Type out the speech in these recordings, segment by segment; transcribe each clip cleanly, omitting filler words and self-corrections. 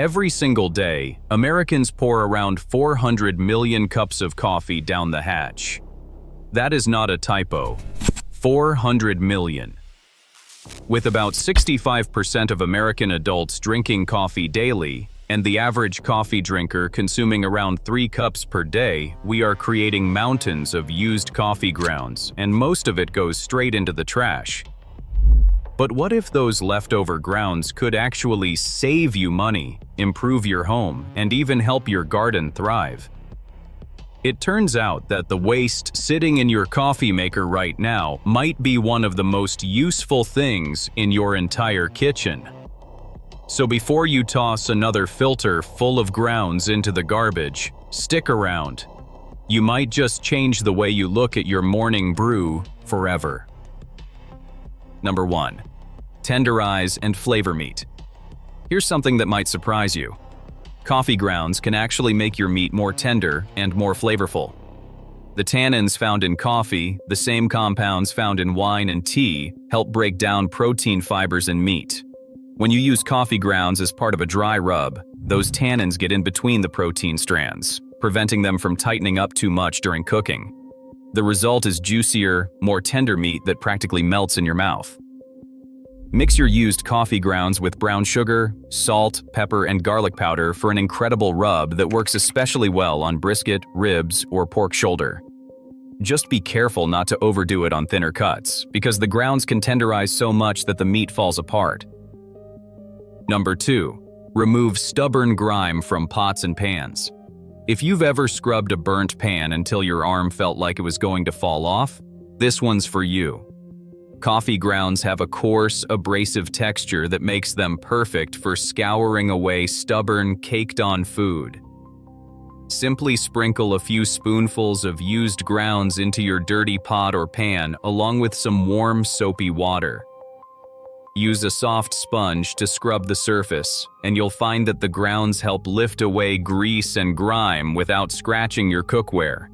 Every single day, Americans pour around 400 million cups of coffee down the hatch. That is not a typo. 400 million. With about 65% of American adults drinking coffee daily, and the average coffee drinker consuming around 3 cups per day, we are creating mountains of used coffee grounds, and most of it goes straight into the trash. But what if those leftover grounds could actually save you money, improve your home, and even help your garden thrive? It turns out that the waste sitting in your coffee maker right now might be one of the most useful things in your entire kitchen. So before you toss another filter full of grounds into the garbage, stick around. You might just change the way you look at your morning brew forever. Number 1. Tenderize and flavor meat. Here's something that might surprise you. Coffee grounds can actually make your meat more tender and more flavorful. The tannins found in coffee, the same compounds found in wine and tea, help break down protein fibers in meat. When you use coffee grounds as part of a dry rub, those tannins get in between the protein strands, preventing them from tightening up too much during cooking. The result is juicier, more tender meat that practically melts in your mouth. Mix your used coffee grounds with brown sugar, salt, pepper, and garlic powder for an incredible rub that works especially well on brisket, ribs, or pork shoulder. Just be careful not to overdo it on thinner cuts, because the grounds can tenderize so much that the meat falls apart. Number 2. Remove stubborn grime from pots and pans. If you've ever scrubbed a burnt pan until your arm felt like it was going to fall off, this one's for you. Coffee grounds have a coarse, abrasive texture that makes them perfect for scouring away stubborn, caked-on food. Simply sprinkle a few spoonfuls of used grounds into your dirty pot or pan along with some warm, soapy water. Use a soft sponge to scrub the surface, and you'll find that the grounds help lift away grease and grime without scratching your cookware.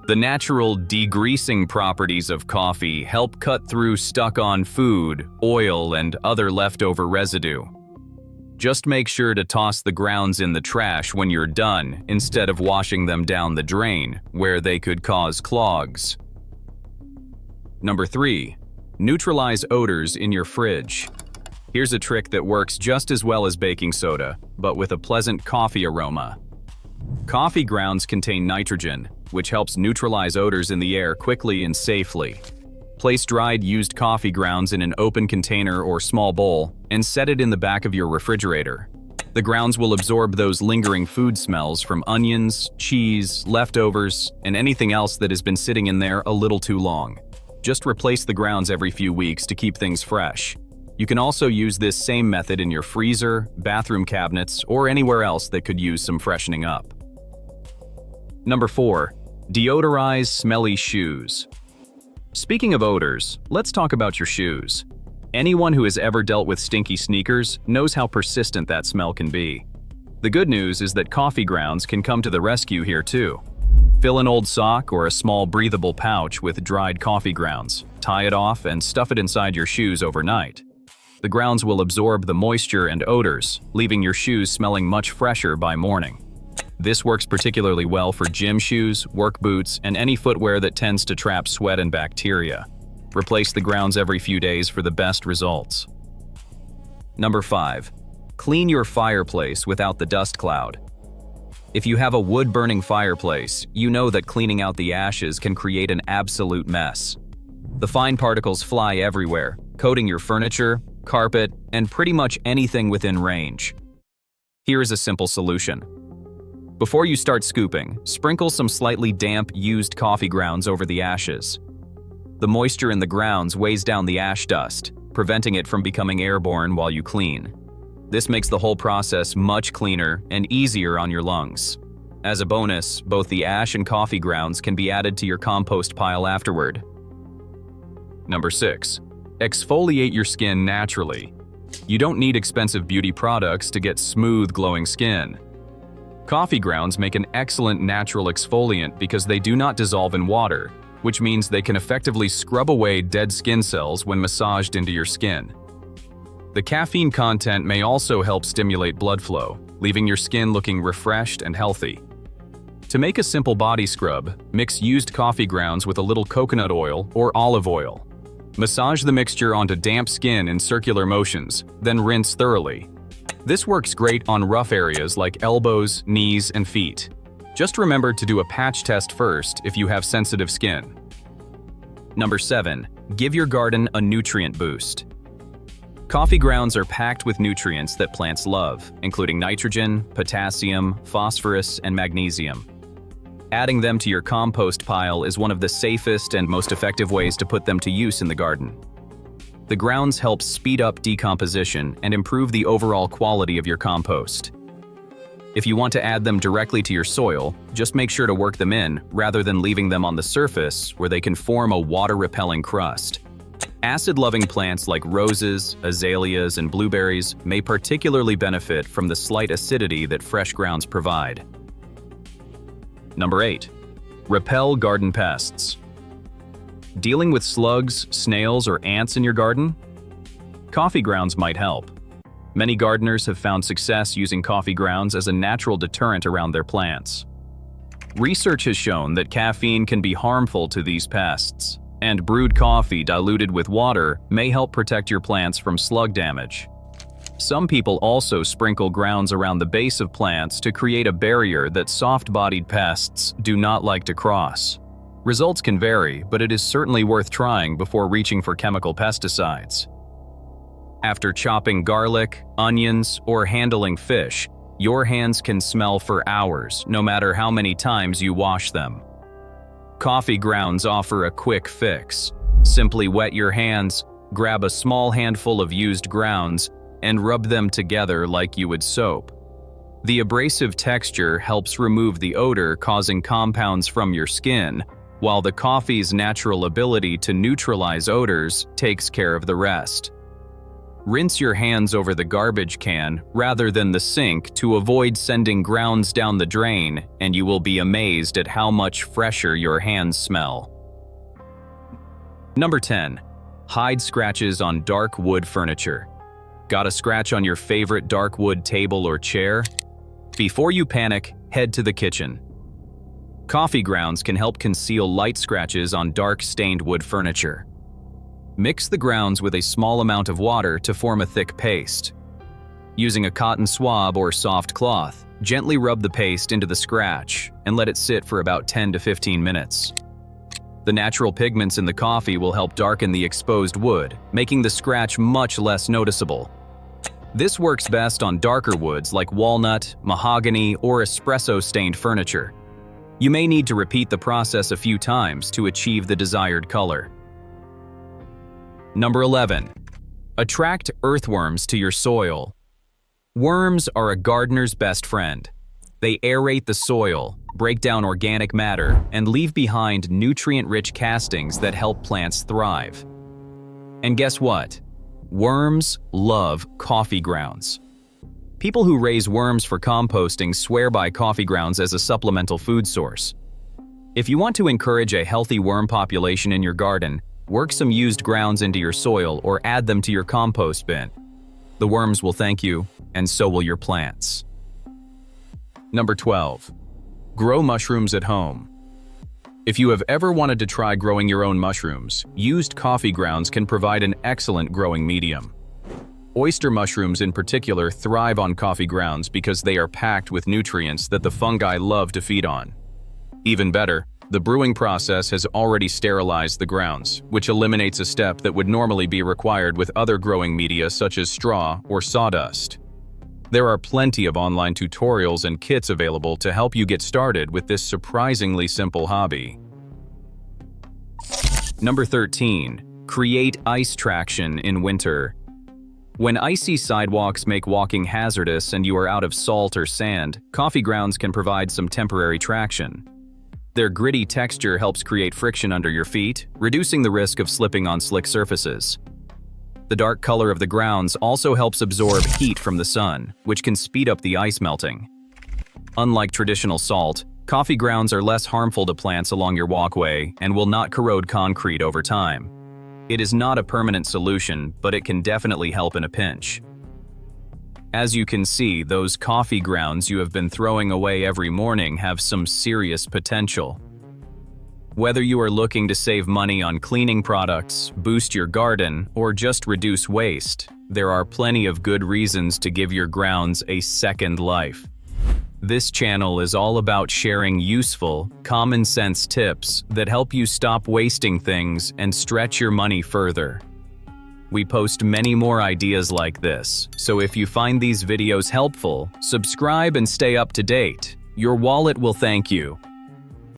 The natural degreasing properties of coffee help cut through stuck-on food, oil, and other leftover residue. Just make sure to toss the grounds in the trash when you're done, instead of washing them down the drain, where they could cause clogs. Number 3. Neutralize odors in your fridge. Here's a trick that works just as well as baking soda, but with a pleasant coffee aroma. Coffee grounds contain nitrogen, which helps neutralize odors in the air quickly and safely. Place dried used coffee grounds in an open container or small bowl and set it in the back of your refrigerator. The grounds will absorb those lingering food smells from onions, cheese, leftovers, and anything else that has been sitting in there a little too long. Just replace the grounds every few weeks to keep things fresh. You can also use this same method in your freezer, bathroom cabinets, or anywhere else that could use some freshening up. Number 4. Deodorize smelly shoes. Speaking of odors, let's talk about your shoes. Anyone who has ever dealt with stinky sneakers knows how persistent that smell can be. The good news is that coffee grounds can come to the rescue here too. Fill an old sock or a small breathable pouch with dried coffee grounds, tie it off, and stuff it inside your shoes overnight. The grounds will absorb the moisture and odors, leaving your shoes smelling much fresher by morning. This works particularly well for gym shoes, work boots, and any footwear that tends to trap sweat and bacteria. Replace the grounds every few days for the best results. Number 5. Clean your fireplace without the dust cloud. If you have a wood-burning fireplace, you know that cleaning out the ashes can create an absolute mess. The fine particles fly everywhere, coating your furniture, carpet, and pretty much anything within range. Here is a simple solution. Before you start scooping, sprinkle some slightly damp used coffee grounds over the ashes. The moisture in the grounds weighs down the ash dust, preventing it from becoming airborne while you clean. This makes the whole process much cleaner and easier on your lungs. As a bonus, both the ash and coffee grounds can be added to your compost pile afterward. Number 6. Exfoliate your skin naturally. You don't need expensive beauty products to get smooth, glowing skin. Coffee grounds make an excellent natural exfoliant because they do not dissolve in water, which means they can effectively scrub away dead skin cells when massaged into your skin. The caffeine content may also help stimulate blood flow, leaving your skin looking refreshed and healthy. To make a simple body scrub, mix used coffee grounds with a little coconut oil or olive oil. Massage the mixture onto damp skin in circular motions, then rinse thoroughly. This works great on rough areas like elbows, knees, and feet. Just remember to do a patch test first if you have sensitive skin. Number 7. Give your garden a nutrient boost. Coffee grounds are packed with nutrients that plants love, including nitrogen, potassium, phosphorus, and magnesium. Adding them to your compost pile is one of the safest and most effective ways to put them to use in the garden. The grounds help speed up decomposition and improve the overall quality of your compost. If you want to add them directly to your soil, just make sure to work them in rather than leaving them on the surface where they can form a water-repelling crust. Acid-loving plants like roses, azaleas, and blueberries may particularly benefit from the slight acidity that fresh grounds provide. Number 8. Repel garden pests. Dealing with slugs, snails, or ants in your garden? Coffee grounds might help. Many gardeners have found success using coffee grounds as a natural deterrent around their plants. Research has shown that caffeine can be harmful to these pests, and brewed coffee diluted with water may help protect your plants from slug damage. Some people also sprinkle grounds around the base of plants to create a barrier that soft-bodied pests do not like to cross. Results can vary, but it is certainly worth trying before reaching for chemical pesticides. After chopping garlic, onions, or handling fish, your hands can smell for hours, no matter how many times you wash them. Coffee grounds offer a quick fix. Simply wet your hands, grab a small handful of used grounds, and rub them together like you would soap. The abrasive texture helps remove the odor causing compounds from your skin, while the coffee's natural ability to neutralize odors takes care of the rest. Rinse your hands over the garbage can rather than the sink to avoid sending grounds down the drain, and you will be amazed at how much fresher your hands smell. Number 10. Hide scratches on dark wood furniture. Got a scratch on your favorite dark wood table or chair? Before you panic, head to the kitchen. Coffee grounds can help conceal light scratches on dark stained wood furniture. Mix the grounds with a small amount of water to form a thick paste. Using a cotton swab or soft cloth, gently rub the paste into the scratch and let it sit for about 10 to 15 minutes. The natural pigments in the coffee will help darken the exposed wood, making the scratch much less noticeable. This works best on darker woods like walnut, mahogany, or espresso-stained furniture. You may need to repeat the process a few times to achieve the desired color. Number 11. Attract earthworms to your soil. Worms are a gardener's best friend. They aerate the soil, break down organic matter, and leave behind nutrient-rich castings that help plants thrive. And guess what? Worms love coffee grounds. People who raise worms for composting swear by coffee grounds as a supplemental food source. If you want to encourage a healthy worm population in your garden, work some used grounds into your soil or add them to your compost bin. The worms will thank you, and so will your plants. Number 12. Grow mushrooms at home. If you have ever wanted to try growing your own mushrooms, used coffee grounds can provide an excellent growing medium. Oyster mushrooms in particular thrive on coffee grounds because they are packed with nutrients that the fungi love to feed on. Even better, the brewing process has already sterilized the grounds, which eliminates a step that would normally be required with other growing media such as straw or sawdust. There are plenty of online tutorials and kits available to help you get started with this surprisingly simple hobby. Number 13. Create ice traction in winter. When icy sidewalks make walking hazardous and you are out of salt or sand, coffee grounds can provide some temporary traction. Their gritty texture helps create friction under your feet, reducing the risk of slipping on slick surfaces. The dark color of the grounds also helps absorb heat from the sun, which can speed up the ice melting. Unlike traditional salt, coffee grounds are less harmful to plants along your walkway and will not corrode concrete over time. It is not a permanent solution, but it can definitely help in a pinch. As you can see, those coffee grounds you have been throwing away every morning have some serious potential. Whether you are looking to save money on cleaning products, boost your garden, or just reduce waste, there are plenty of good reasons to give your grounds a second life. This channel is all about sharing useful, common-sense tips that help you stop wasting things and stretch your money further. We post many more ideas like this, so if you find these videos helpful, subscribe and stay up to date. Your wallet will thank you.